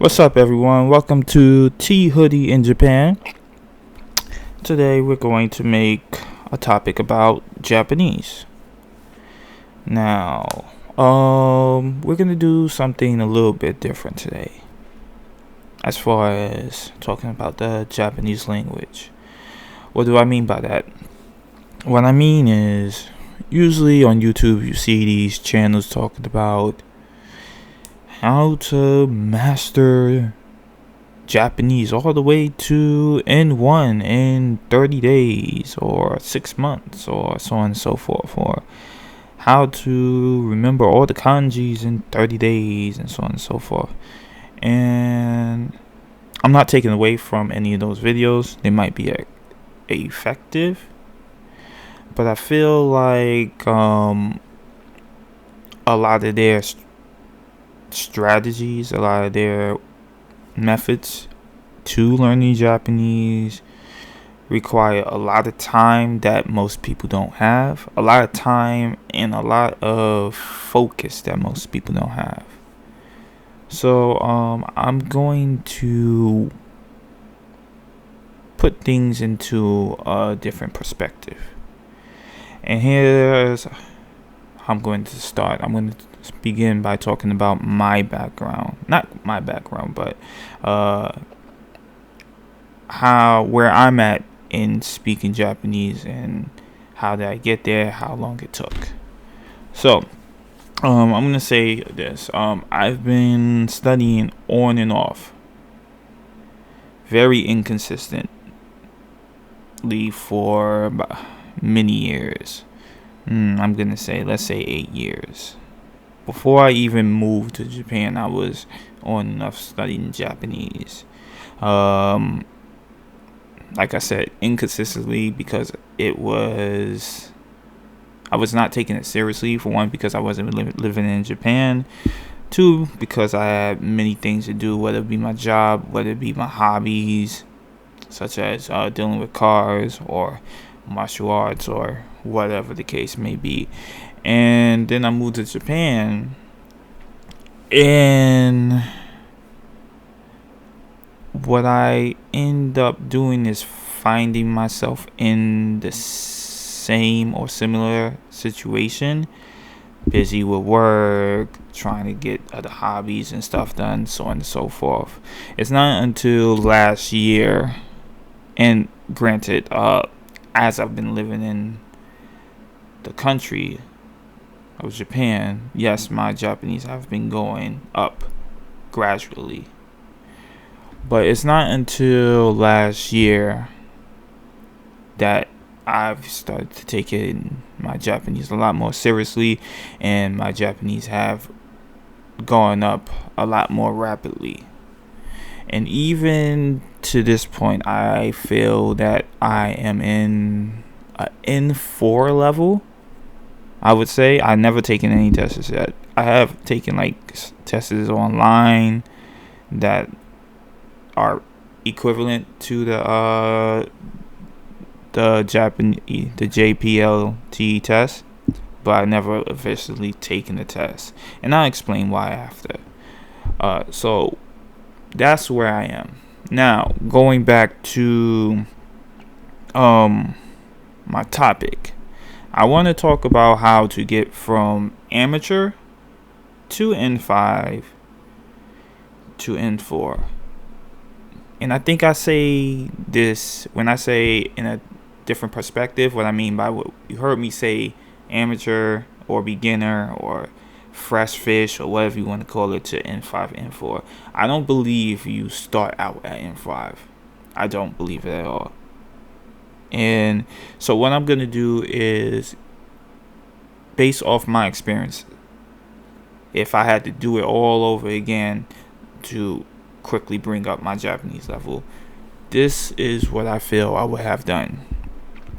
What's up, everyone? Welcome to Tea Hoodie in Japan. Today, we're going to make a topic about Japanese. Now, we're gonna do something a little bit different today, as far as talking about the Japanese language. What do I mean by that? What I mean is, usually on YouTube, you see these channels talking about how to master Japanese all the way to N1 in 30 days or 6 months or so on and so forth, or how to remember all the kanjis in 30 days and so on and so forth. And I'm not taking away from any of those videos. They might be effective, but I feel like a lot of their strategies, a lot of their methods to learning Japanese require a lot of time that most people don't have, a lot of time and a lot of focus that most people don't have. So I'm going to put things into a different perspective, and here's how I'm going to start. I'm going to begin by talking about my background. Not my background, but where I'm at in speaking Japanese and how did I get there, how long it took. So, I'm going to say this. I've been studying on and off, very inconsistently for many years. I'm going to say, let's say 8 years. Before I even moved to Japan, I was on and off studying Japanese. Like I said, inconsistently, because I was not taking it seriously. For one, because I wasn't living in Japan. Two, because I had many things to do, whether it be my job, whether it be my hobbies, such as dealing with cars or martial arts or whatever the case may be. And then I moved to Japan, and what I end up doing is finding myself in the same or similar situation, busy with work, trying to get other hobbies and stuff done, so on and so forth. It's not until last year, and granted, as I've been living in the country of Japan, yes, my Japanese have been going up gradually. But it's not until last year that I've started to take my Japanese a lot more seriously, and my Japanese have gone up a lot more rapidly. And even to this point, I feel that I am in an N4 level. I would say I never taken any tests yet. I have taken tests online that are equivalent to the JPLT test, but I never officially taken the test, and I'll explain why after. So that's where I am now. Going back to my topic. I want to talk about how to get from amateur to N5 to N4. And I think I say this when I say in a different perspective. What I mean by what you heard me say, amateur or beginner or fresh fish or whatever you want to call it, to N5, N4. I don't believe you start out at N5. I don't believe it at all. And so what I'm going to do is, based off my experience, if I had to do it all over again to quickly bring up my Japanese level, this is what I feel I would have done.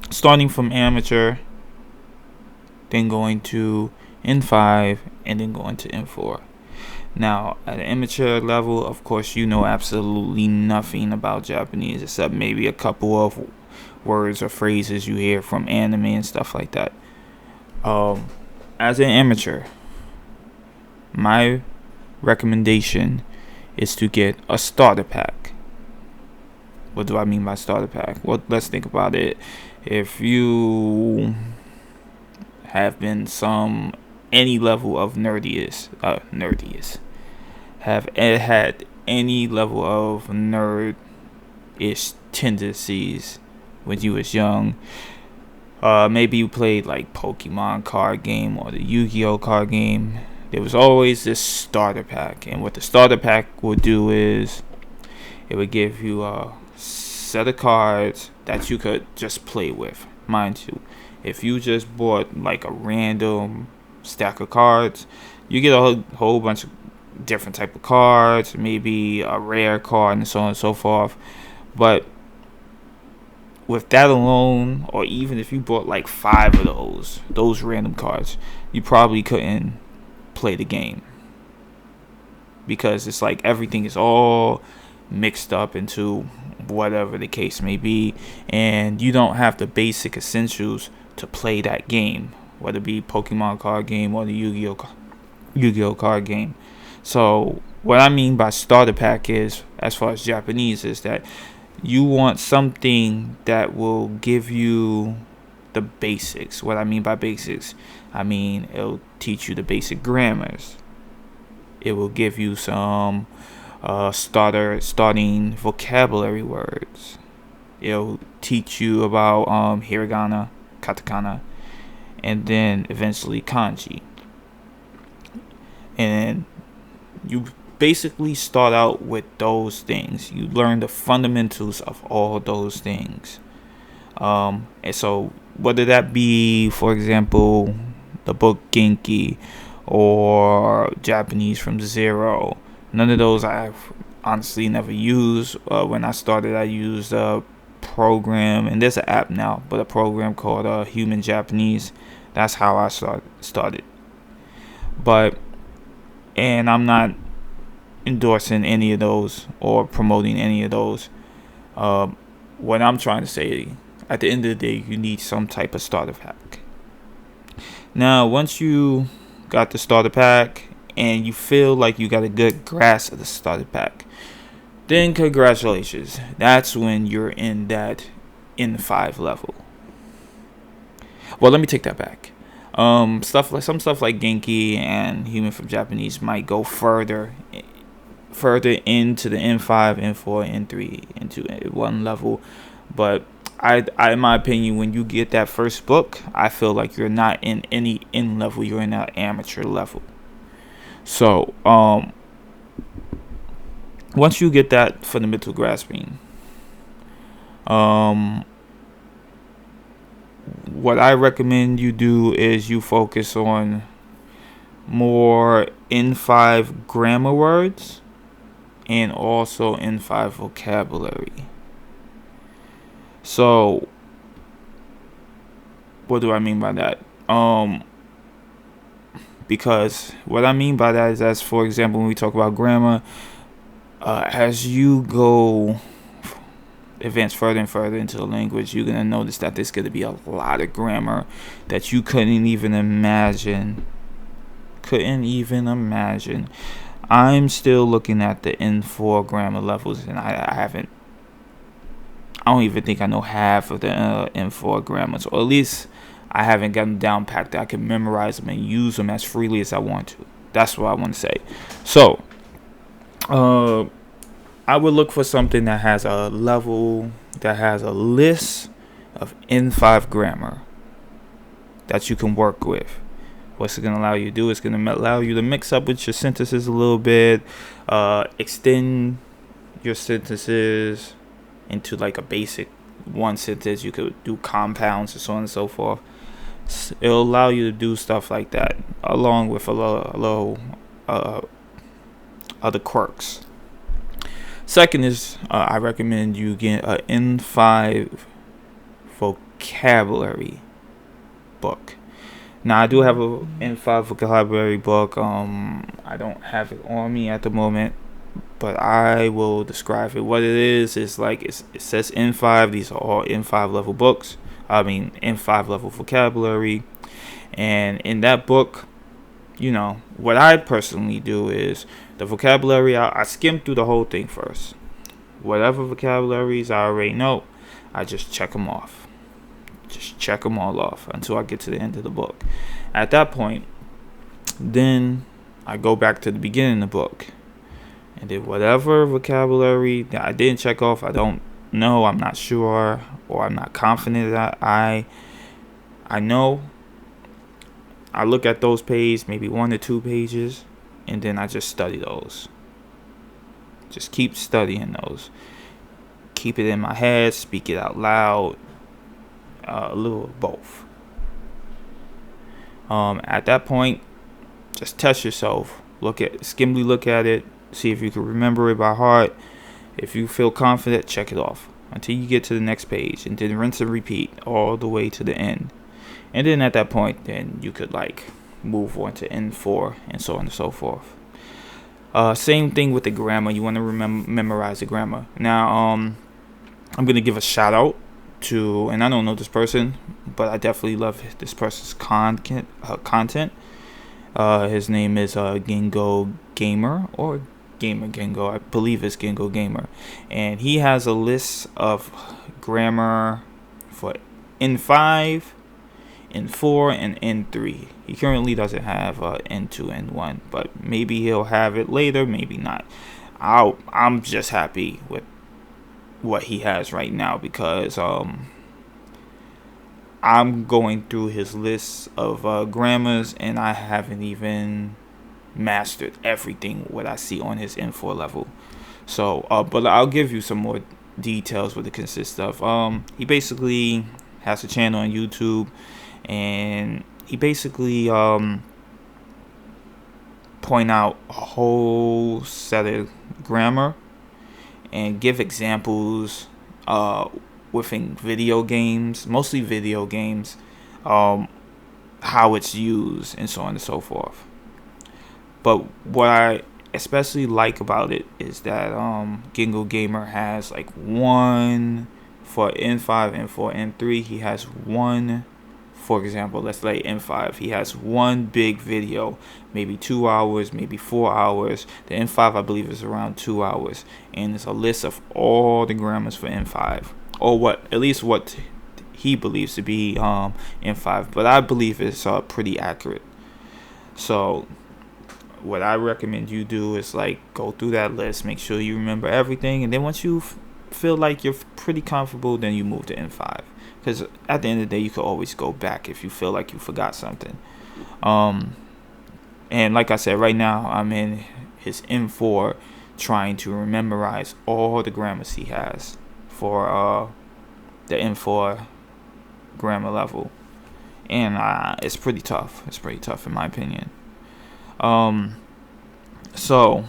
Starting from amateur, then going to N5, and then going to N4. Now, at an amateur level, of course, you know absolutely nothing about Japanese except maybe a couple of words or phrases you hear from anime and stuff like that. As an amateur, my recommendation is to get a starter pack. What do I mean by starter pack? Well, let's think about it. If you have been any level of have had any level of nerd-ish tendencies when you was young, maybe you played like Pokemon card game or the Yu-Gi-Oh card game. There was always this starter pack, and what the starter pack would do is it would give you a set of cards that you could just play with. Mind you, if you just bought like a random stack of cards, you get a whole bunch of different type of cards, maybe a rare card and so on and so forth. But with that alone, or even if you bought like 5 of those random cards, you probably couldn't play the game, because it's like everything is all mixed up into whatever the case may be, and you don't have the basic essentials to play that game, whether it be Pokemon card game or the Yu-Gi-Oh card game. So what I mean by starter pack is, as far as Japanese, is that you want something that will give you the basics. What I mean by basics, I mean it'll teach you the basic grammars. It will give you some starting vocabulary words. It'll teach you about hiragana, katakana, and then eventually kanji. And you basically start out with those things. You learn the fundamentals of all those things. And so whether that be, for example, the book Genki or Japanese from Zero, none of those I've honestly never used. When I started, I used a program, and there's an app now, but a program called Human Japanese. That's how I started. And I'm not endorsing any of those or promoting any of those. What I'm trying to say, at the end of the day, you need some type of starter pack. Now, once you got the starter pack and you feel like you got a good grasp of the starter pack, then congratulations. That's when you're in that N5 level. Well, let me take that back. Some stuff like Genki and Human from Japanese might go further into the N5, N4, N3 into one level, but I in my opinion, when you get that first book, I feel like you're not in any N level, you're in an amateur level. So once you get that fundamental grasping, what I recommend you do is you focus on more N5 grammar words and also N5 vocabulary. So what do I mean by that? Because what I mean by that is, as for example, when we talk about grammar, as you go advance further and further into the language, you're going to notice that there's going to be a lot of grammar that you couldn't even imagine. I'm still looking at the N4 grammar levels, and I don't even think I know half of the N4 grammars, or at least I haven't gotten down packed that I can memorize them and use them as freely as I want to. That's what I want to say. So I would look for something that has a level, that has a list of N5 grammar that you can work with. What's it going to allow you to do? It's going to allow you to mix up with your sentences a little bit, extend your sentences into like a basic one sentence. You could do compounds and so on and so forth. It'll allow you to do stuff like that, along with a little other quirks. Second is, I recommend you get an N5 vocabulary book. Now, I do have a N5 vocabulary book. I don't have it on me at the moment, but I will describe it. What it is like it says N5. These are all N5 level books. N5 level vocabulary. And in that book, what I personally do is the vocabulary, I skim through the whole thing first. Whatever vocabularies I already know, I just check them off. Just check them all off until I get to the end of the book. At that point, then I go back to the beginning of the book. And then whatever vocabulary that I didn't check off, I don't know, I'm not sure, or I'm not confident that I know, I look at those pages, maybe 1 or 2 pages, and then I just study those. Just keep studying those. Keep it in my head, speak it out loud, a little of both. At that point, just test yourself. Look at it, see if you can remember it by heart. If you feel confident, check it off until you get to the next page, and then rinse and repeat all the way to the end. And then at that point, then you could move on to N4 and so on and so forth. Same thing with the grammar. You want to memorize the grammar. Now, I'm gonna give a shout out to, and I don't know this person, but I definitely love this person's content. His name is Gingo Gamer, or Gamer Gingo. I believe it's Gingo Gamer, and he has a list of grammar for N5, N4, and N3. He currently doesn't have N2, N1, but maybe he'll have it later, maybe not. I'm just happy with what he has right now, because I'm going through his list of grammars, and I haven't even mastered everything what I see on his N4 level. So, but I'll give you some more details what it consists of. He basically has a channel on YouTube, and he basically point out a whole set of grammar and give examples within video games, mostly video games, how it's used, and so on and so forth. But what I especially like about it is that Gingo Gamer has one for N5 and for N3. He has one, for example, let's say N5. He has one big video, maybe 2 hours, maybe 4 hours. The N5, I believe, is around 2 hours, and it's a list of all the grammars for N5, or at least what he believes to be N5. But I believe it's pretty accurate. So what I recommend you do is go through that list, make sure you remember everything, and then once you feel like you're pretty comfortable, then you move to N5. Because at the end of the day, you could always go back if you feel like you forgot something. And like I said, right now I'm in his N4, trying to memorize all the grammars he has for the N4 grammar level, and it's pretty tough. It's pretty tough in my opinion. So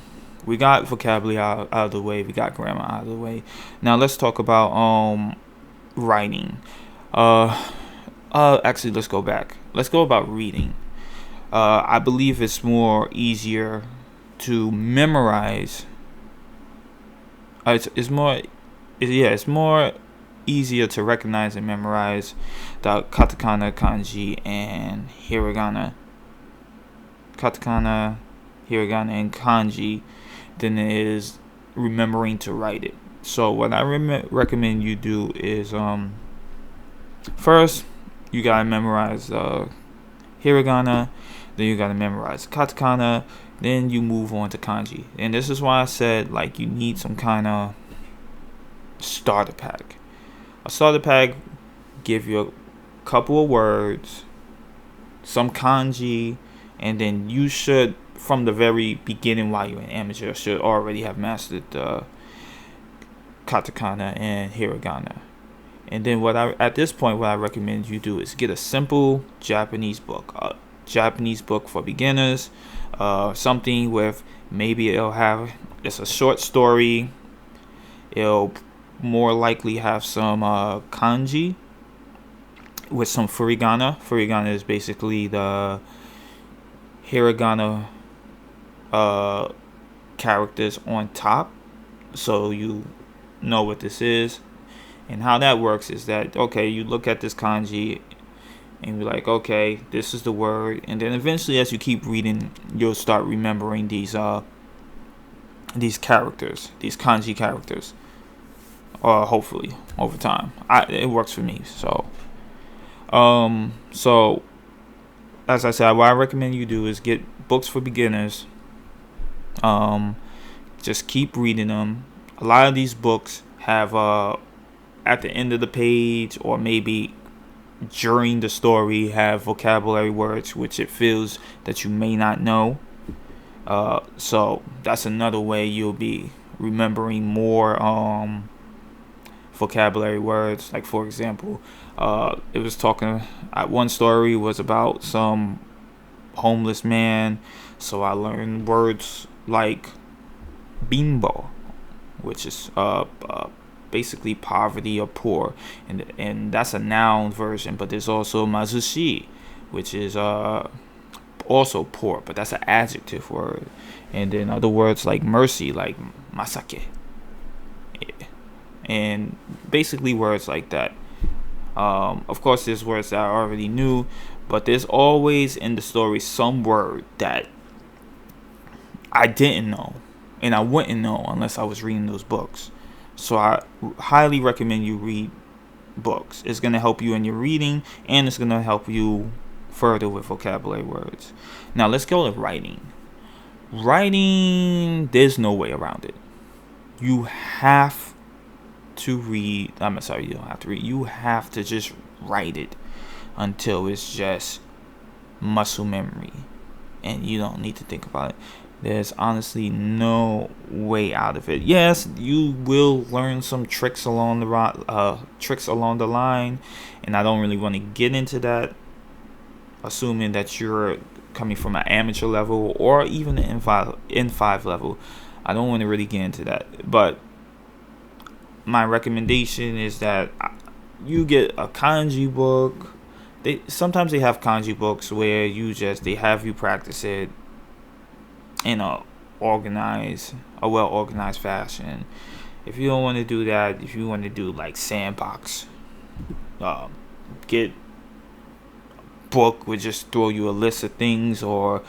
we got vocabulary out of the way, we got grammar out of the way. Now let's talk about writing. Actually, let's go back. Let's go about reading. I believe it's more easier to memorize. It's more easier to recognize and memorize the katakana, kanji, and hiragana. Katakana, hiragana, and kanji than it is remembering to write it. So what I recommend you do is first you gotta memorize hiragana, then you gotta memorize katakana, then you move on to kanji. And this is why I said you need some kind of starter pack. A starter pack give you a couple of words, some kanji, and then you should, from the very beginning while you're an amateur, should already have mastered the katakana and hiragana. And then at this point what I recommend you do is get a simple Japanese book, for beginners, something with maybe it's a short story. It'll more likely have some kanji with some furigana. Furigana is basically the hiragana characters on top, so you know what this is. And how that works is that, okay, you look at this kanji, and you're like, okay, this is the word, and then eventually, as you keep reading, you'll start remembering these characters, these kanji characters, hopefully over time. It works for me. So as I said, what I recommend you do is get books for beginners. Just keep reading them. A lot of these books have at the end of the page, or maybe during the story, have vocabulary words which it feels that you may not know. So that's another way you'll be remembering more vocabulary words. Like, for example, it was talking. One story was about some homeless man, so I learned words like bimbo, which is basically poverty or poor, and that's a noun version. But there's also mazushi, which is also poor, but that's an adjective word. And then other words like mercy, like masake, and basically words like that. Of course, there's words that I already knew, but there's always in the story some word that I didn't know, and I wouldn't know unless I was reading those books. So I highly recommend you read books. It's going to help you in your reading, and it's going to help you further with vocabulary words. Now let's go to writing. Writing, there's no way around it. You have to read. I'm sorry, you don't have to read. You have to just write it until it's just muscle memory, and you don't need to think about it. There's honestly no way out of it. Yes, you will learn some tricks along the line, and I don't really want to get into that. Assuming that you're coming from an amateur level or even an N5 level, I don't want to really get into that. But my recommendation is that you get a kanji book. Sometimes they have kanji books where they have you practice it in a well organized fashion. If you don't want to do that, if you want to do like sandbox, get book would just throw you a list of things, or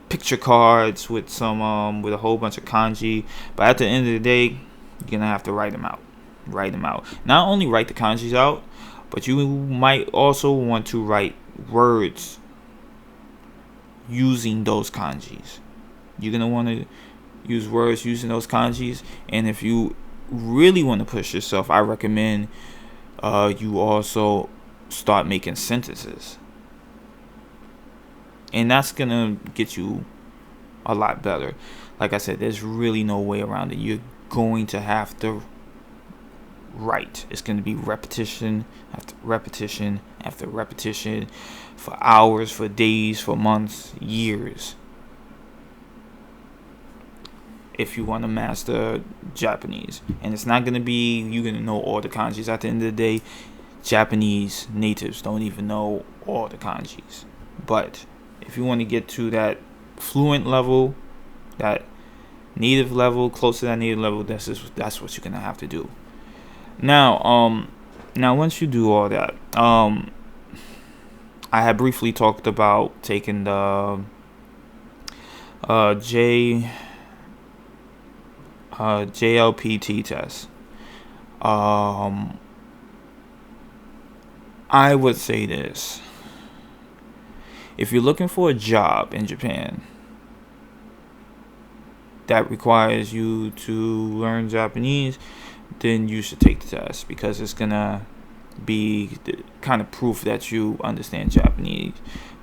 picture cards with with a whole bunch of kanji. But at the end of the day, you're gonna have to write them out. Not only write the kanjis out, but you might also want to write words using those kanjis. You're gonna want to use words using those kanjis, and if you really want to push yourself, I recommend you also start making sentences, and that's gonna get you a lot better. Like I said, there's really no way around it. You're going to have to write. It's going to be repetition after repetition after repetition, for hours, for days, for months, years, if you want to master Japanese. And it's not going to be you're going to know all the kanjis. At the end of the day, Japanese natives don't even know all the kanjis. But if you want to get to that fluent level, that native level, close to that native level, that's what you're going to have to do. Now once you do all that, I had briefly talked about taking the JLPT test. I would say this: if you're looking for a job in Japan that requires you to learn Japanese, then you should take the test, because it's gonna be the kind of proof that you understand Japanese.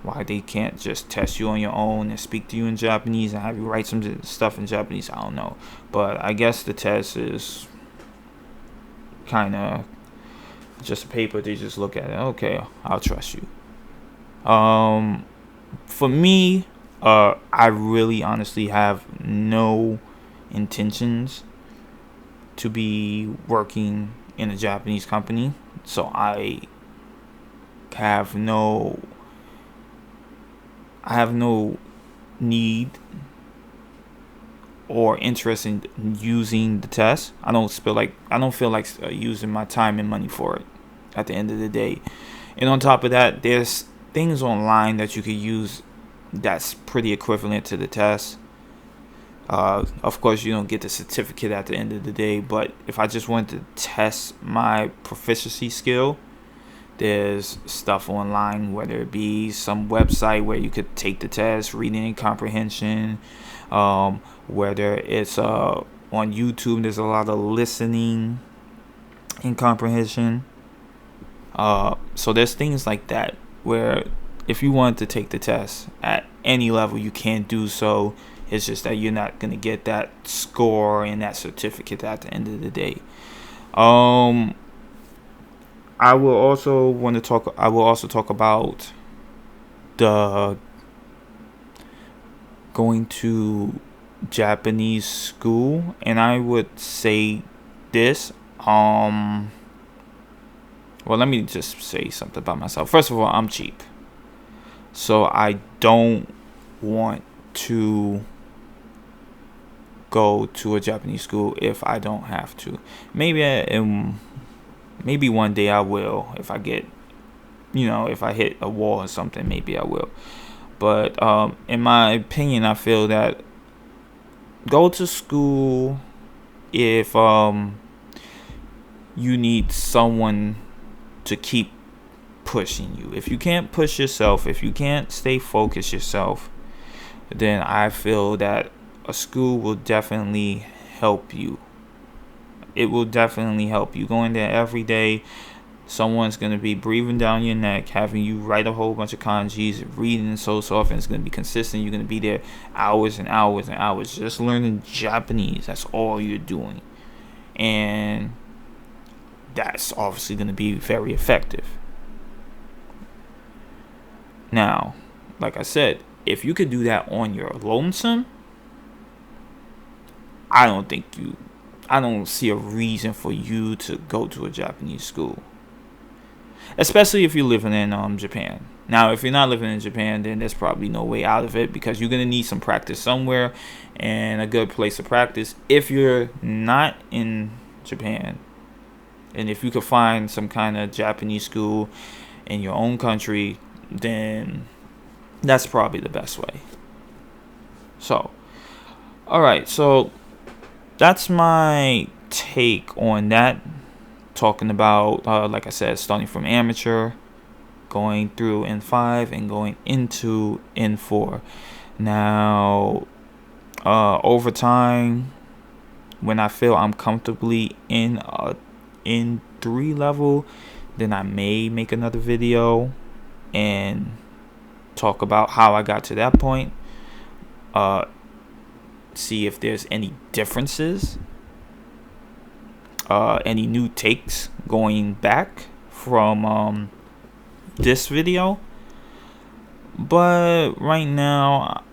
Why they can't just test you on your own and speak to you in Japanese and have you write some stuff in Japanese, I don't know. But I guess the test is kind of just a paper. They just look at it. Okay, I'll trust you. For me, I really honestly have no intentions to be working in a Japanese company, so I have no need or interest in using the test. I don't feel like using my time and money for it at the end of the day. And on top of that, there's things online that you could use that's pretty equivalent to the test. Of course, you don't get the certificate at the end of the day, but if I just wanted to test my proficiency skill, there's stuff online, whether it be some website where you could take the test, reading and comprehension, whether it's on YouTube, there's a lot of listening and comprehension. So there's things like that where if you want to take the test at any level, you can do so. It's just that you're not going to get that score and that certificate at the end of the day. I will also talk about the going to Japanese school, and I would say this. Well, let me just say something about myself. First of all, I'm cheap, so I don't want to go to a Japanese school if I don't have to. Maybe one day I will. If I get, if I hit a wall or something, maybe I will. But in my opinion, I feel that go to school if you need someone to keep pushing you. If you can't push yourself, if you can't stay focused yourself, then I feel that a school will definitely help you. It will definitely help you. Going there every day, someone's going to be breathing down your neck, having you write a whole bunch of kanjis, reading so often. It's going to be consistent. You're going to be there hours and hours and hours just learning Japanese. That's all you're doing. And that's obviously going to be very effective. Now, like I said, if you could do that on your lonesome, I don't see a reason for you to go to a Japanese school. Especially if you're living in Japan. Now, if you're not living in Japan, then there's probably no way out of it because you're going to need some practice somewhere, and a good place to practice. If you're not in Japan, and if you could find some kind of Japanese school in your own country, then that's probably the best way. So, alright, so that's my take on that. Talking about, like I said, starting from amateur, going through N5, and going into N4. Now, over time, when I feel I'm comfortably in N3 level, then I may make another video and talk about how I got to that point. See if there's any differences, any new takes going back from this video. But right now,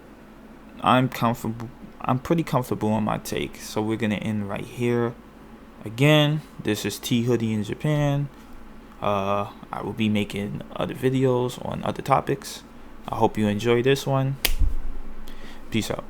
I'm pretty comfortable on my take, so we're gonna end right here. Again, this is T Hoodie in Japan. I will be making other videos on other topics. I hope you enjoy this one. Peace out.